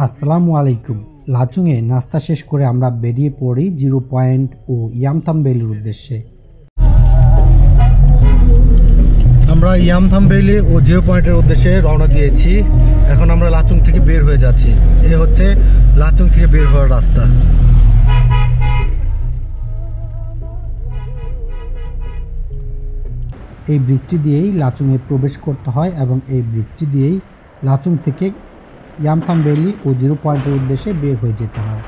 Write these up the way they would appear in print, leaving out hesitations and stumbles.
আসসালামু আলাইকুম। লাচুংয়ে নাস্তা শেষ করে আমরা বেরিয়ে পড়ি জিরো পয়েন্ট ও ইয়ামথাম ভ্যালির উদ্দেশ্যে। আমরা ইয়ামথাম ভ্যালি ও জিরো পয়েন্টের উদ্দেশ্যে রওনা দিয়েছি। এখন আমরা লাচুং থেকে বের হয়ে যাচ্ছি। এ হচ্ছে লাচুং থেকে বের হওয়ার রাস্তা। এই ব্রিজটি দিয়েই লাচুংয়ে প্রবেশ করতে হয় এবং এই ব্রিজটি দিয়েই লাচুং থেকে ইয়ামথাম ভ্যালি ও জিরো পয়েন্টের উদ্দেশ্যে বের হয়ে যেতে হয়।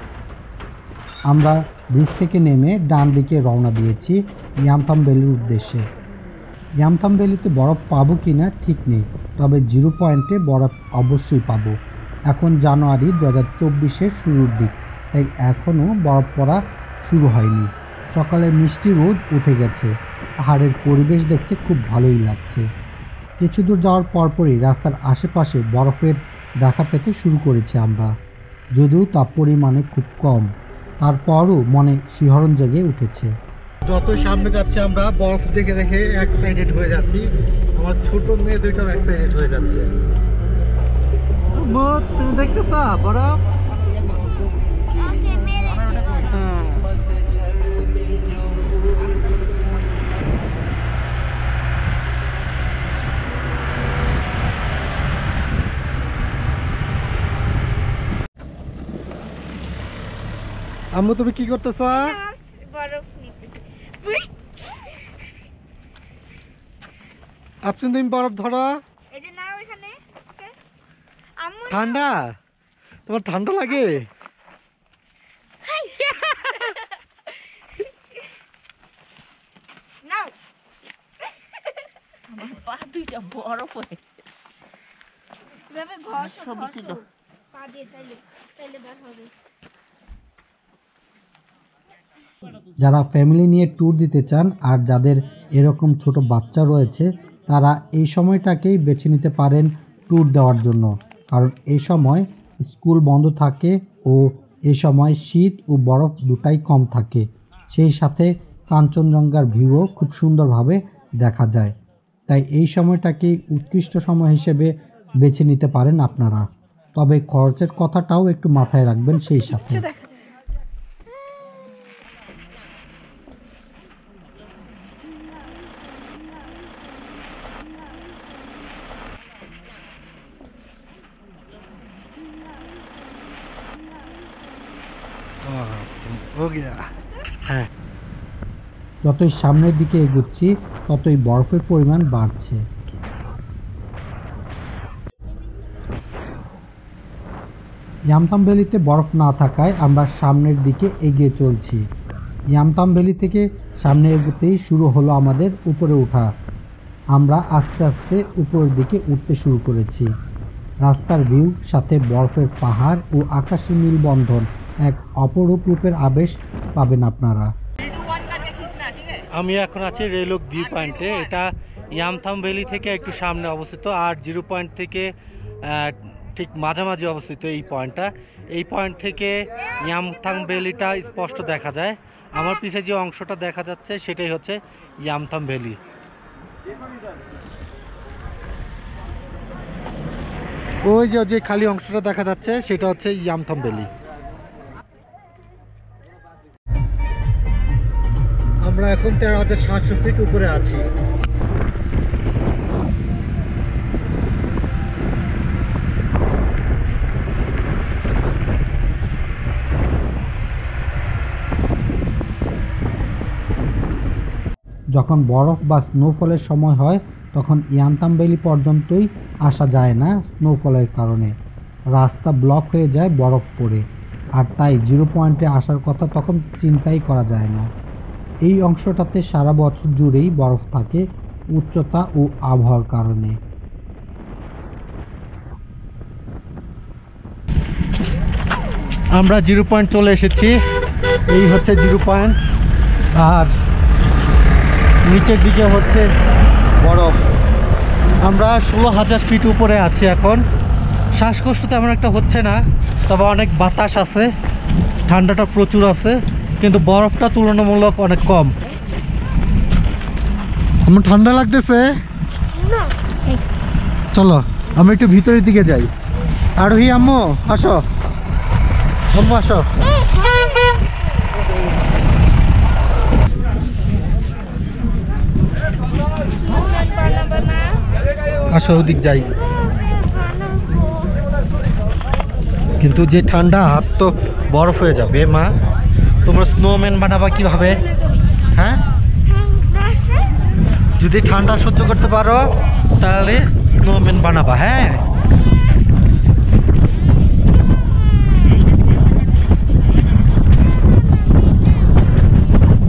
আমরা ব্রিজ থেকে নেমে ডান দিকে রওনা দিয়েছি ইয়ামথাম ভ্যালির উদ্দেশ্যে। ইয়ামথাম ভ্যালিতে বরফ পাবো কি না ঠিক নেই, তবে জিরো পয়েন্টে বরফ অবশ্যই পাবো। এখন জানুয়ারি 2024-এর শুরুর দিক, তাই এখনও বরফ পড়া শুরু হয়নি। সকালের মিষ্টি রোদ উঠে গেছে, পাহাড়ের পরিবেশ দেখতে খুব ভালোই লাগছে। কিছু দূর যাওয়ার পরপরই রাস্তার আশেপাশে বরফের দেখা পেতে শুরু করেছি আমরা, যদিও তা পরিমাণে খুব কম, তারপরও মনে শিহরণ জেগে উঠেছে। যত সামনে যাচ্ছি আমরা বরফ দেখে দেখে এক্সাইটেড হয়ে যাচ্ছি। আমার ছোট মেয়ে দুইটাও এক্সাইটেড হয়ে যাচ্ছে। তুমি দেখতেছ বরফ? আম্মু তুমি কি করতেছ? বরফ নিতেছি। আপনি তুমি বরফ ধরো। এই যে নাও এখানে। আম্মু ঠান্ডা? তোমার ঠান্ডা লাগে? নাও। আমার পা দুইটা বরফ হয়ে গেছে। এভাবে ঘষ ছবি তুলো। পা দিয়ে তাইলে বার হবে। যারা ফ্যামিলি নিয়ে ট্যুর দিতে চান আর যাদের এরকম ছোট বাচ্চা রয়েছে, তারা এই সময়টাকেই বেছে নিতে পারেন ট্যুর দেওয়ার জন্য, কারণ এই সময় স্কুল বন্ধ থাকে ও এই সময় শীত ও বরফ দুটাই কম থাকে। সেই সাথে কাঞ্চনজঙ্ঘার ভিউও খুব সুন্দরভাবে দেখা যায়, তাই এই সময়টাকেই উৎকৃষ্ট সময় হিসেবে বেছে নিতে পারেন আপনারা। তবে খরচের কথাটাও একটু মাথায় রাখবেন সেই সাথে। হ্যাঁ, যতই সামনের দিকে এগুচ্ছি ততই বরফের পরিমাণ বাড়ছে। ইয়ামথাম ভ্যালিতে বরফ না থাকায় আমরা সামনের দিকে এগিয়ে চলছি। ইয়ামথাম ভ্যালি থেকে সামনে এগোতেই শুরু হলো আমাদের উপরে ওঠা। আমরা আস্তে আস্তে উপরের দিকে উঠতে শুরু করেছি। রাস্তার ভিউ সাথে বরফের পাহাড় ও আকাশের নীলবন্ধন এক অপরূপ রূপের আবেশ পাবেন আপনারা। আমি এখন আছি রেলক ভিউ পয়েন্টে। এটা ইয়ামথাম ভ্যালি থেকে একটু সামনে অবস্থিত, আর জিরো পয়েন্ট থেকে ঠিক মাঝামাঝি অবস্থিত এই পয়েন্টটা। এই পয়েন্ট থেকে ইয়ামথাম ভ্যালিটা স্পষ্ট দেখা যায়। আমার পিছে যে অংশটা দেখা যাচ্ছে সেটাই হচ্ছে ইয়ামথাম ভ্যালি। ওই যে খালি অংশটা দেখা যাচ্ছে সেটা হচ্ছে ইয়ামথাম ভ্যালি। আমরা এখন 13,700 ফিট উপরে আছি। যখন বরফ বা স্নোফলের সময় হয় তখন ইয়ামথাম ভ্যালি পর্যন্তই আসা যায় না স্নোফলের কারণে। রাস্তা ব্লক হয়ে যায় বরফ পড়ে, আর তাই জিরো পয়েন্টে আসার কথা তখন চিন্তাই করা যায় না। এই অংশটাতে সারা বছর জুড়েই বরফ থাকে উচ্চতা ও আবহাওয়ার কারণে। আমরা জিরো পয়েন্ট চলে এসেছি। এই হচ্ছে জিরো পয়েন্ট, আর নিচের দিকে হচ্ছে বরফ। আমরা 16,000 ফিট উপরে আছি এখন। শ্বাসকষ্ট তেমন একটা হচ্ছে না, তবে অনেক বাতাস আছে, ঠান্ডাটা প্রচুর আছে, কিন্তু বরফটা তুলনামূলক অনেক কম। আমার ঠান্ডা লাগতেছে। চলো আমরা একটু ভিতরের দিকে যাই। আরোহী আম্মু আসো, আম্মু আসো। আসো ওদিক যাই। কিন্তু যে ঠান্ডা, হাত তো বরফ হয়ে যাবে মা। তোমরা স্নোম্যান বানাবা কিভাবে? হ্যাঁ, যদি ঠান্ডা সহ্য করতে পারো তাহলে স্নোম্যান বানাবা। হ্যাঁ,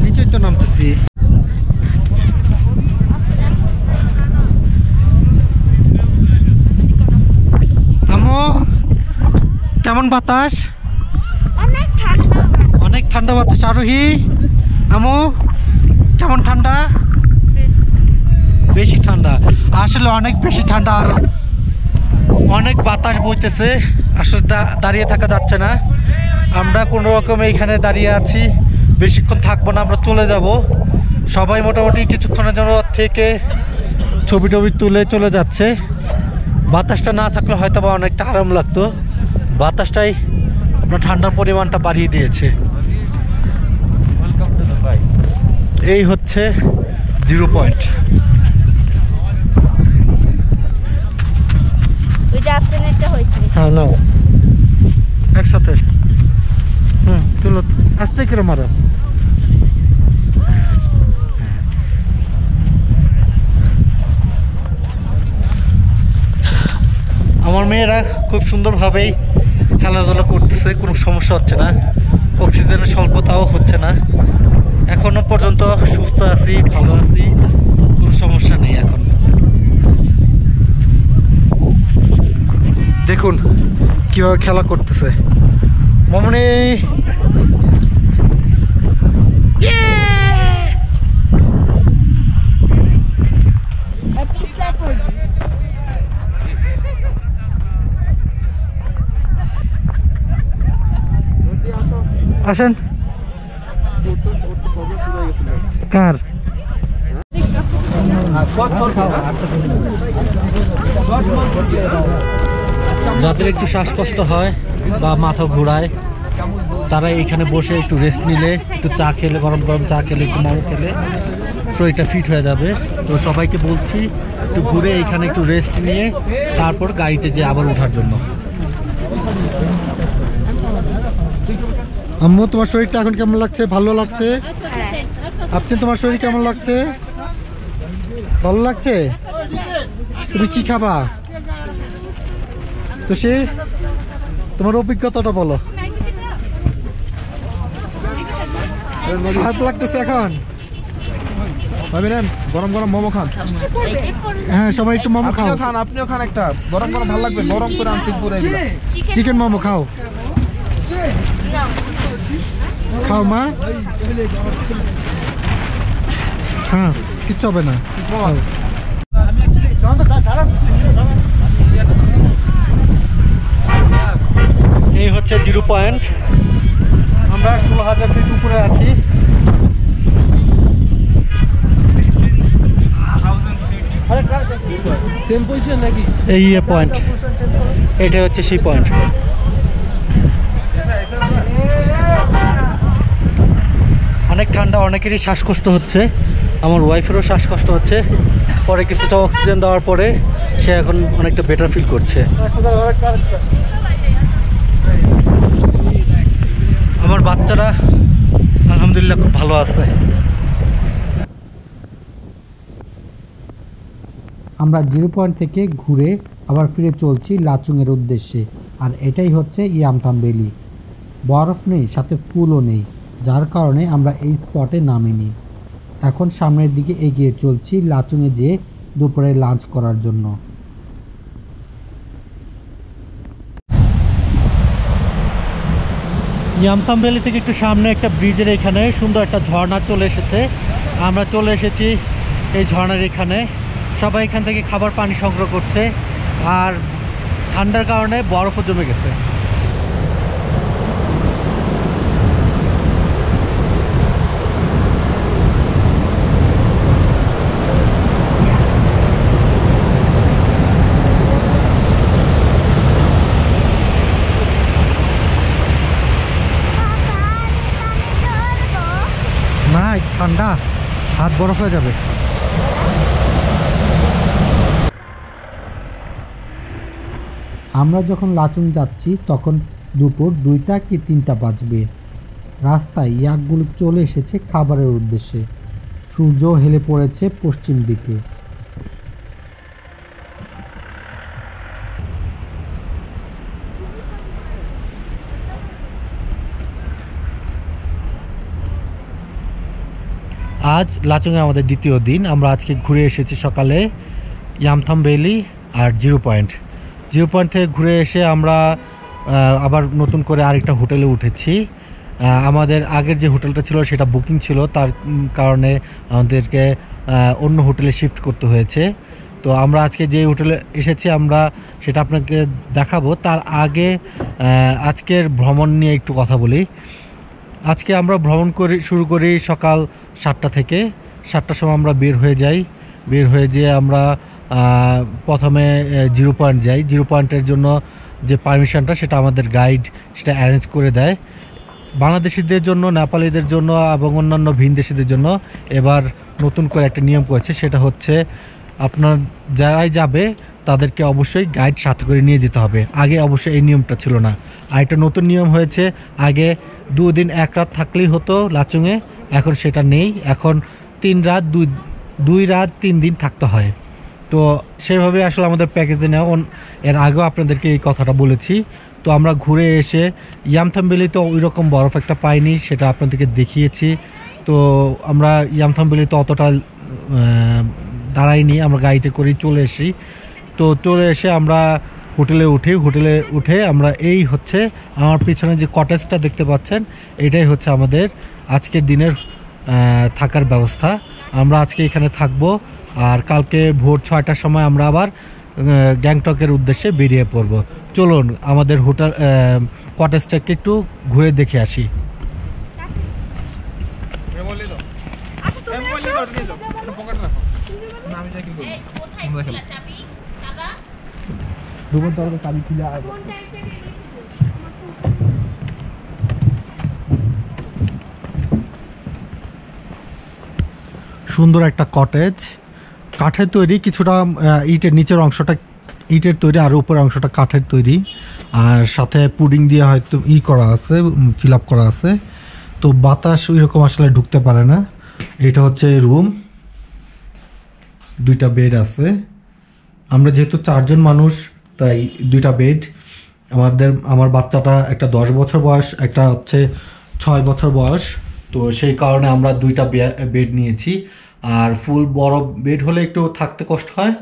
নিচেই তো নামতেছি। আম্মু কেমন বাতাস? অনেক ঠান্ডা বাতাস। আরোহী আম্মু কেমন ঠান্ডা? বেশি ঠান্ডা, আসলে অনেক বেশি ঠান্ডা। আর অনেক বাতাস বইতেছে, আসলে দাঁড়িয়ে থাকা যাচ্ছে না। আমরা কোনো রকম এইখানে দাঁড়িয়ে আছি, বেশিক্ষণ থাকবো না, আমরা চলে যাব। সবাই মোটামুটি কিছুক্ষণের জন্য থেকে ছবি টবি তুলে চলে যাচ্ছে। বাতাসটা না থাকলে হয়তো বা অনেকটা আরাম লাগতো, বাতাসটাই আপনার ঠান্ডার পরিমাণটা বাড়িয়ে দিয়েছে। এই হচ্ছে 0 পয়েন্ট। হ্যাঁ নাও একসাথে। চলো আস্তে করে মারো। আমার মেয়েরা খুব সুন্দরভাবেই খেলাধুলা করতেছে, কোনো সমস্যা হচ্ছে না, অক্সিজেনের স্বল্পতাও হচ্ছে না। এখনো পর্যন্ত সুস্থ আছি, ভালো আছি, কোনো সমস্যা নেই এখন। দেখুন কিভাবে খেলা করতেছে মামনি। আসেন। কার যাদের একটু শ্বাসকষ্ট হয় বা মাথা ঘোরায় তারা এইখানে বসে একটু রেস্ট নিলে, একটু চা খেলে, গরম গরম চা খেলে, একটু মোমো খেলে শরীরটা ফিট হয়ে যাবে। তো সবাইকে বলছি একটু ঘুরে এইখানে একটু রেস্ট নিয়ে তারপর গাড়িতে যেয়ে আবার ওঠার জন্য। আম্মু তোমার শরীরটা এখন কেমন লাগছে? ভালো লাগছে? আপনি তোমার শরীর কেমন লাগছে? ভালো লাগছে? তুমি কি খাবা? তো সে তোমার অভিজ্ঞতাটা বলো। খারাপ লাগতেছে এখন? গরম গরম মোমো খান। হ্যাঁ সবাই একটু মোমো খাও। আপনিও খান একটা, গরম গরম ভালো লাগবে। গরম করে আনছি পুরো চিকেন মোমো খাও, খাও মা। হ্যাঁ কিচ্ছু হবে না, খাও। এই হচ্ছে 0 পয়েন্ট। আমরা 16,000 ফিট উপরে আছি। সেম পজিশন নাকি? এই পয়েন্ট, এটা হচ্ছে সেই পয়েন্ট। অনেক ঠান্ডা, অনেকেরই শ্বাসকষ্ট হচ্ছে, আমার ওয়াইফেরও শ্বাসকষ্ট হচ্ছে। পরে কিছুটা অক্সিজেন দেওয়ার পরে সে এখন অনেকটা বেটার ফিল করছে। আমার বাচ্চারা আলহামদুলিল্লাহ খুব ভালো আছে। আমরা 0 পয়েন্ট থেকে ঘুরে আবার ফিরে চলছি লাচুংয়ের উদ্দেশ্যে। আর এটাই হচ্ছে ইয়ামথাম ভ্যালি। বরফ নেই, সাথে ফুলও নেই, যার কারণে আমরা এই স্পটে নামিনি। এখন সামনের দিকে এগিয়ে চলছি লাচুংয়ে যেয়ে দুপুরে লাঞ্চ করার জন্য। ইয়ামথাম ভ্যালি থেকে একটু সামনে একটা ব্রিজের এখানে সুন্দর একটা ঝর্ণা চলে এসেছে। আমরা চলে এসেছি এই ঝর্ণার এখানে। সবাই এখান থেকে খাবার পানি সংগ্রহ করছে, আর ঠান্ডার কারণে বরফও জমে গেছে। হাত বরফ হয়ে যাবে। আমরা যখন লাচুং যাচ্ছি তখন দুপুর 2টা কি 3টা বাজবে। রাস্তায় ইয়াকগুলো চলে এসেছে খাবারের উদ্দেশ্যে। সূর্য হেলে পড়েছে পশ্চিম দিকে। আজ লাচুংয়ে আমাদের দ্বিতীয় দিন। আমরা আজকে ঘুরে এসেছি সকালে ইয়ামথাম ভ্যালি আর জিরো পয়েন্ট থেকে ঘুরে এসে আমরা আবার নতুন করে আরেকটা হোটেলে উঠেছি। আমাদের আগের যে হোটেলটা ছিল সেটা বুকিং ছিল, তার কারণে আমাদেরকে অন্য হোটেলে শিফট করতে হয়েছে। তো আমরা আজকে যে হোটেলে এসেছি আমরা সেটা আপনাকে দেখাবো। তার আগে আজকের ভ্রমণ নিয়ে একটু কথা বলি। আজকে আমরা ভ্রমণ শুরু করি সকাল 7টা থেকে। 7টার সময় আমরা বের হয়ে যেয়ে আমরা প্রথমে জিরো পয়েন্ট যাই। জিরো পয়েন্টের জন্য যে পারমিশনটা সেটা আমাদের গাইড সেটা অ্যারেঞ্জ করে দেয়। বাংলাদেশিদের জন্য, নেপালিদের জন্য এবং অন্যান্য ভিনদেশিদের জন্য এবার নতুন করে একটা নিয়ম করেছে, সেটা হচ্ছে আপনার যারাই যাবে তাদেরকে অবশ্যই গাইড সাথে করে নিয়ে যেতে হবে। আগে অবশ্যই এই নিয়মটা ছিল না। আর একটা নতুন নিয়ম হয়েছে, আগে 2 দিন 1 রাত থাকলেই হতো লাচুংয়ে, এখন সেটা নেই। এখন 3 রাত 2 রাত 3 দিন থাকতে হয়। তো সেভাবে আসলে আমাদের প্যাকেজে নেওয়া। এর আগেও আপনাদেরকে এই কথাটা বলেছি। তো আমরা ঘুরে এসে ইয়ামথাম ভ্যালিতে ওই রকম বরফ একটা পাইনি, সেটা আপনাদেরকে দেখিয়েছি। তো আমরা ইয়ামথাম ভ্যালিতে অতটা দাঁড়াইনি, আমরা গাড়িতে করেই চলে এসি। তো চলে এসে আমরা হোটেলে উঠে আমরা এই হচ্ছে আমার পিছনে যে কটেজটা দেখতে পাচ্ছেন, এটাই হচ্ছে আমাদের আজকের দিনের থাকার ব্যবস্থা। আমরা আজকে এখানে থাকবো আর কালকে ভোর 6টার সময় আমরা আবার গ্যাংটকের উদ্দেশ্যে বেরিয়ে পড়ব। চলুন আমাদের হোটেল কটেজটাকে একটু ঘুরে দেখে আসি। সুন্দর একটা কটেজ, কাঠের তৈরি, কিছুটা ইটের নিচের অংশটা ইটের তৈরি আর উপরের অংশটা কাঠের তৈরি, আর সাথে পুডিং দিয়ে হয়তো করা আছে, ফিল আপ করা আছে। তো বাতাস ওই রকম আসলে ঢুকতে পারে না। এটা হচ্ছে রুম, 2টা বেড আছে। আমরা যেহেতু 4 জন মানুষ তাই 2টা বেড। আমার বাচ্চাটা একটা 10 বছর বয়স, একটা হচ্ছে 6 বছর বয়স। তো সেই কারণে আমরা 2টা বেড নিয়েছি। আর ফুল বড় বেড হলে একটু থাকতে কষ্ট হয়,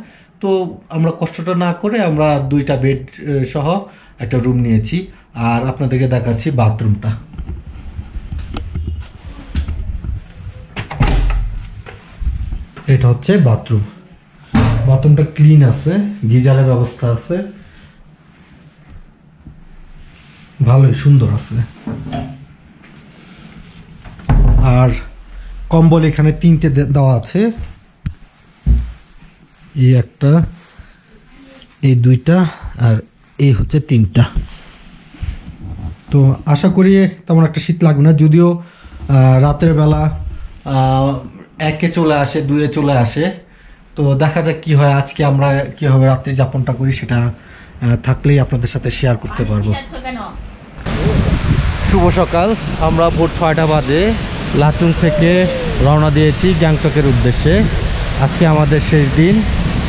তো আমরা কষ্টটা না করে আমরা 2টা বেড সহ একটা রুম নিয়েছি। আর আপনাদেরকে দেখাচ্ছি বাথরুমটা। এটা হচ্ছে বাথরুমটা ক্লিন আছে, গিজারের ব্যবস্থা আছে, ভালোই সুন্দর আছে। আর কম্বল এখানে 3টে দেওয়া আছে, এই একটা, এই 2টা আর এই হচ্ছে 3টা। তো আশা করি তেমন একটা শীত লাগবে না, যদিও রাতের বেলা 1-এ চলে আসে, 2-এ চলে আসে। তো দেখা যাক কি হয়। আজকে আমরা কীভাবে রাত্রি যাপনটা করি সেটা থাকলেই আপনাদের সাথে শেয়ার করতে পারবো। শুভ সকাল। আমরা ভোর 6টা বাজে লাচুং থেকে রওনা দিয়েছি গ্যাংটকের উদ্দেশ্যে। আজকে আমাদের শেষ দিন।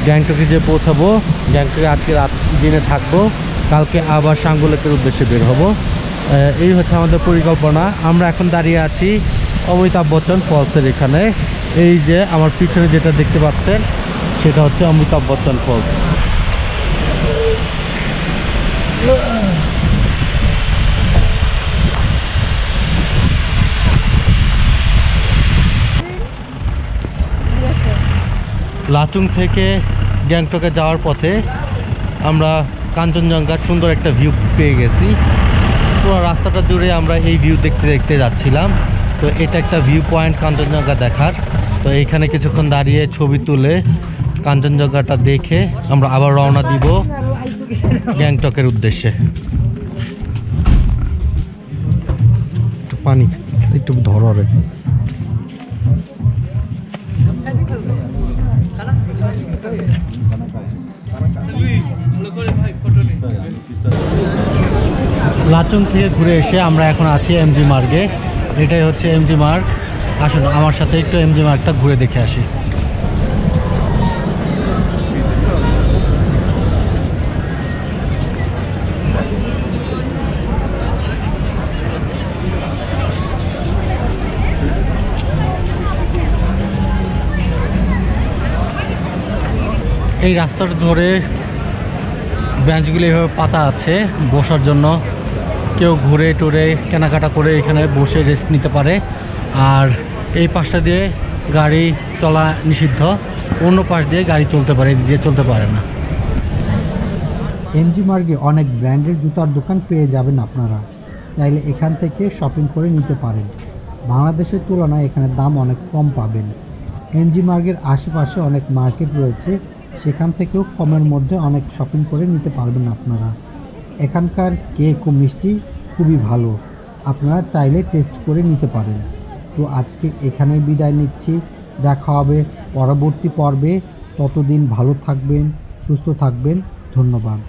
গ্যাংটকে যে পৌঁছাবো, গ্যাংটকে আজকে দিনে থাকবো, কালকে আবার সাঙ্গোলেকের উদ্দেশ্যে বের হব। এই হচ্ছে আমাদের পরিকল্পনা। আমরা এখন দাঁড়িয়ে আছি অমিতাভ বচ্চন ফলসের এখানে। এই যে আমার পিছনে যেটা দেখতে পাচ্ছেন সেটা হচ্ছে অমিতাভ বচ্চন ফলস। লাচুং থেকে গ্যাংটকে যাওয়ার পথে আমরা কাঞ্চনজঙ্ঘার সুন্দর একটা ভিউ পেয়ে গেছি। পুরো রাস্তাটা জুড়ে আমরা এই ভিউ দেখতে দেখতে যাচ্ছিলাম। তো এটা একটা ভিউ পয়েন্ট কাঞ্চনজঙ্ঘা দেখার। তো এইখানে কিছুক্ষণ দাঁড়িয়ে ছবি তুলে কাঞ্চনজঙ্ঘাটা দেখে আমরা আবার রওনা দিব গ্যাংটকের উদ্দেশ্যে। একটু পানি একটু ধরে লাচুং থেকে ঘুরে এসে আমরা এখন আছি এমজি মার্গে। এটাই হচ্ছে এমজি মার্গ। আসুন আমার সাথে একটু এমজি মার্গটা ঘুরে দেখে আসি। এই রাস্তাটা ধরে বেঞ্চগুলি এভাবে পাতা আছে বসার জন্য, কেউ ঘুরে টুরে কেনাকাটা করে এখানে বসে রেস্ট নিতে পারে। আর এই পাশটা দিয়ে গাড়ি চলা নিষিদ্ধ, অন্য পাশ দিয়ে গাড়ি চলতে পারে, এদিক দিয়ে চলতে পারে না। এমজি মার্গে অনেক ব্র্যান্ডের জুতার দোকান পেয়ে যাবেন আপনারা, চাইলে এখান থেকে শপিং করে নিতে পারেন। বাংলাদেশের তুলনায় এখানে দাম অনেক কম পাবেন। এমজি মার্গের আশেপাশে অনেক মার্কেট রয়েছে, সেখান থেকেও কমের মধ্যে অনেক শপিং করে নিতে পারবেন আপনারা। এখানকার কেক ও মিষ্টি খুবই ভালো, আপনারা চাইলে টেস্ট করে নিতে পারেন। তো আজকে এখানে বিদায় নিচ্ছি, দেখা হবে পরবর্তী পর্বে। ততদিন ভালো থাকবেন, সুস্থ থাকবেন, ধন্যবাদ।